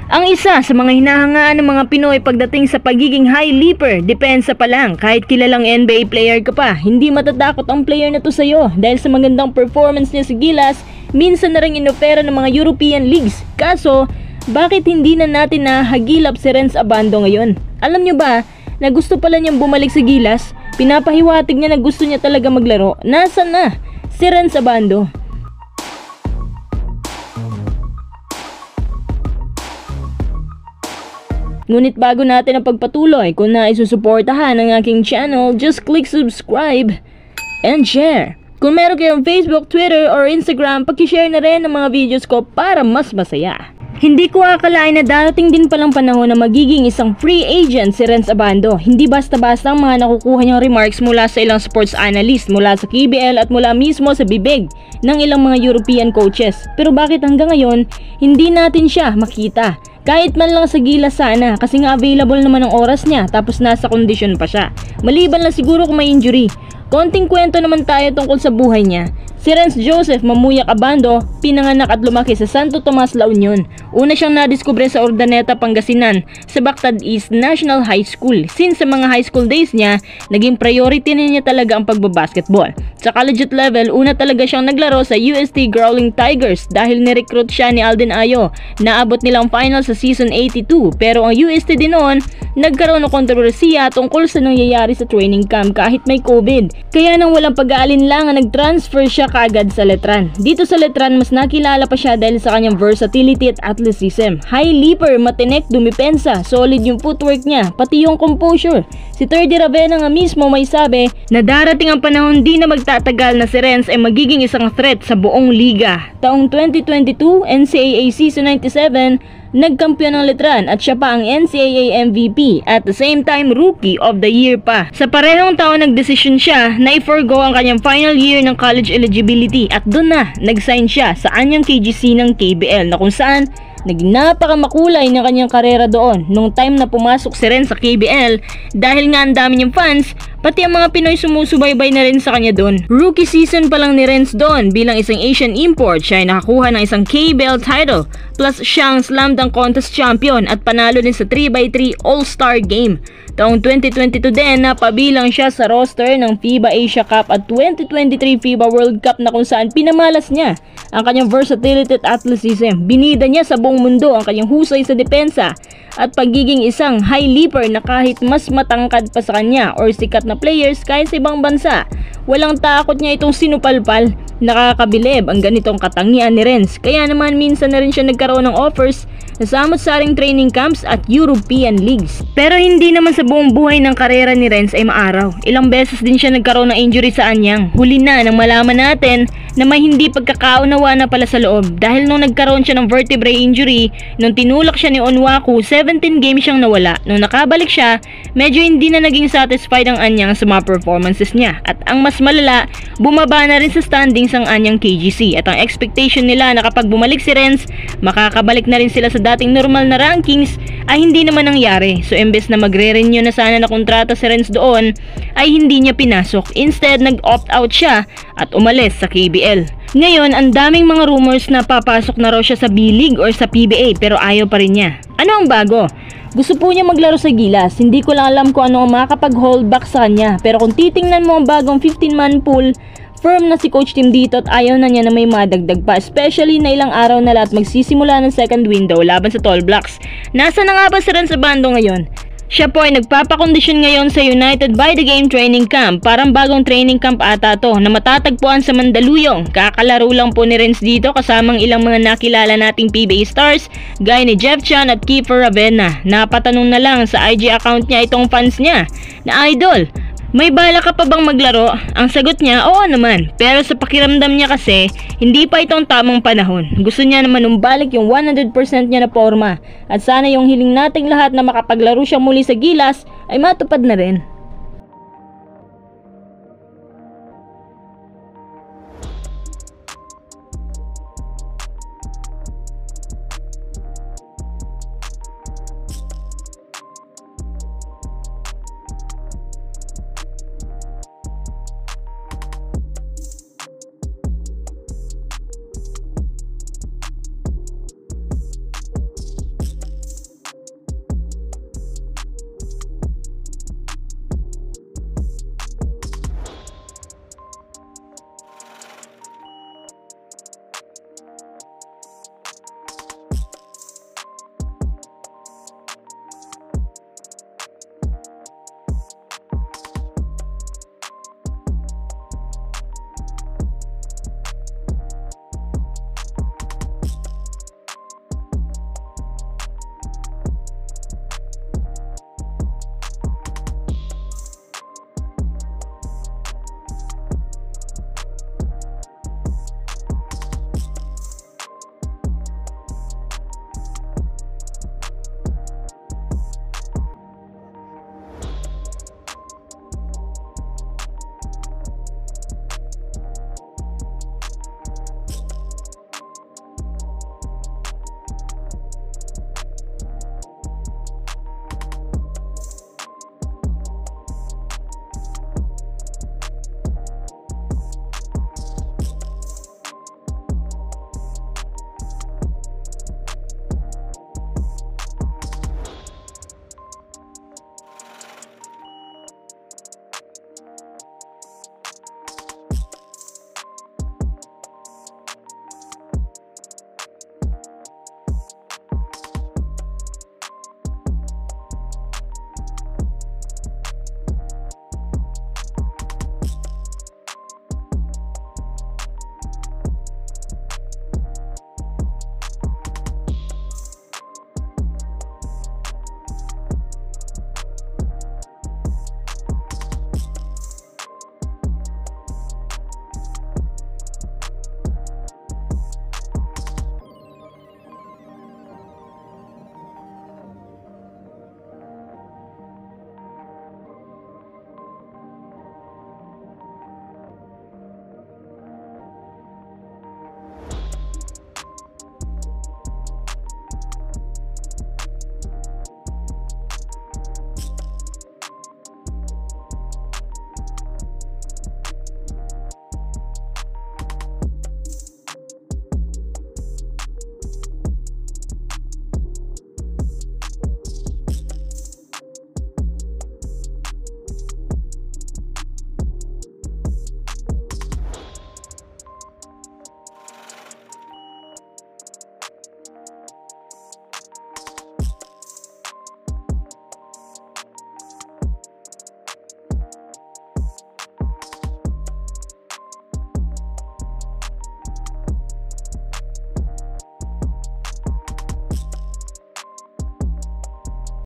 Ang isa sa mga hinahangaan ng mga Pinoy pagdating sa pagiging high leaper, depensa pa lang. Kahit kilalang NBA player ka pa, hindi matatakot ang player na to sa'yo dahil sa magandang performance niya sa Gilas, minsan na rin inopera ng mga European leagues. Kaso, bakit hindi na natin nahagilap si Renz Abando ngayon? Alam nyo ba na gusto pala niyang bumalik sa Gilas? Pinapahiwatig niya na gusto niya talaga maglaro. Nasaan na si Renz Abando? Ngunit bago natin ang pagpatuloy, kung nais susuportahan ang aking channel, just click subscribe and share. Kung meron kayong Facebook, Twitter, or Instagram, pakishare na rin ang mga videos ko para mas masaya. Hindi ko akalain na darating din palang panahon na magiging isang free agent si Renz Abando. Hindi basta-basta ang mga nakukuha niyang remarks mula sa ilang sports analyst, mula sa KBL at mula mismo sa bibig ng ilang mga European coaches. Pero bakit hanggang ngayon, hindi natin siya makita? Kahit man lang sa Gilas sana, kasi nga available naman ang oras niya tapos nasa kondisyon pa siya. Maliban lang siguro kung may injury. Konting kwento naman tayo tungkol sa buhay niya. Si Renz Joseph Mamuyak Abando, pinanganak at lumaki sa Santo Tomas, La Union. Una siyang nadiskubre sa Urdaneta, Pangasinan sa Bactad East National High School. Since sa mga high school days niya, naging priority niya talaga ang pagbabasketball. Sa collegiate level, una talaga siyang naglaro sa UST Growling Tigers dahil nirecruit siya ni Alden Ayo. Naabot nilang final sa season 82, pero ang UST din noon, nagkaroon ng kontrobersiya tungkol sa nangyayari sa training camp kahit may COVID. Kaya nang walang pag-aalinlangan, nag-transfer siya kaagad sa Letran. Dito sa Letran, mas nakilala pa siya dahil sa kanyang versatility at athleticism. High leaper, matinik, dumipensa, solid yung footwork niya, pati yung composure. Si Terdy Ravena nga mismo may sabi na darating ang panahon di na magtatagal na si Renz ay magiging isang threat sa buong liga. Taong 2022, NCAA Season 97, nagkampiyon ng Letran at siya pa ang NCAA MVP at the same time Rookie of the Year pa. Sa parehong taon nagdesisyon siya na i-forgo ang kanyang final year ng college eligibility at doon na nag-sign siya sa anyang KGC ng KBL na kung saan naging napakamakulay ng kanyang karera doon nung time na pumasok si Renz sa KBL dahil nga ang dami niyang fans, pati ang mga Pinoy sumusubaybay na rin sa kanya doon. Rookie season pa lang ni Renz doon bilang isang Asian import, siya ay nakakuha ng isang KBL title plus siyang slam dunk contest champion at panalo din sa 3x3 All-Star Game. Taong 2022 din, napabilang siya sa roster ng FIBA Asia Cup at 2023 FIBA World Cup na kung saan pinamalas niya ang kanyang versatility at athleticism. Binida niya sa buong mundo ang kanyang husay sa depensa at pagiging isang high leaper na kahit mas matangkad pa sa kanya or sikat na players kahit sa ibang bansa, walang takot niya itong sinupalpal. Nakakabilib ang ganitong katangian ni Renz. Kaya naman minsan na rin siya nagkaroon ng offers na samot-saring training camps at European leagues. Pero hindi naman sa buong buhay ng karera ni Renz ay maaraw. Ilang beses din siya nagkaroon ng injury sa anyang. Huli na nang malaman natin na may hindi pagkakaunawa na pala sa loob dahil nung nagkaroon siya ng vertebrae injury, nung tinulak siya ni Onwaku, 17 games siyang nawala. Nung nakabalik siya, medyo hindi na naging satisfied ang anyang sa mga performances niya. At ang mas malala, bumaba na rin sa standings ang anyang KGC at ang expectation nila na kapag bumalik si Renz, makakabalik na rin sila sa dating normal na rankings ay hindi naman nangyari. So imbes na magre-renew na sana na kontrata si Renz doon, ay hindi niya pinasok. Instead, nag-opt out siya at umalis sa KBL. Ngayon, ang daming mga rumors na papasok na raw siya sa B-League or sa PBA pero ayaw pa rin niya. Ano ang bago? Gusto po niya maglaro sa Gilas. Hindi ko lang alam kung ano ang makakapag-hold back sa kanya. Pero kung titingnan mo ang bagong 15-man pool, firm na si Coach Tim dito at ayaw na niya na may madagdag pa. Especially na ilang araw na lahat magsisimula ng second window laban sa Tall Blacks. Nasa na nga ba si Renz Abando ngayon? Siya po ay nagpapakondisyon ngayon sa United by the Game training camp. Parang bagong training camp ata to na matatagpuan sa Mandaluyong. Kakalaro lang po ni Renz dito kasamang ilang mga nakilala nating PBA stars gaya ni Jeff Chan at Kiefer Ravena. Napatanong na lang sa IG account niya itong fans niya na idol, may bala ka pa bang maglaro? Ang sagot niya, oo naman. Pero sa pakiramdam niya kasi, hindi pa itong tamang panahon. Gusto niya naman umbalik yung 100% niya na forma. At sana yung hiling nating lahat na makapaglaro siya muli sa Gilas ay matupad na rin.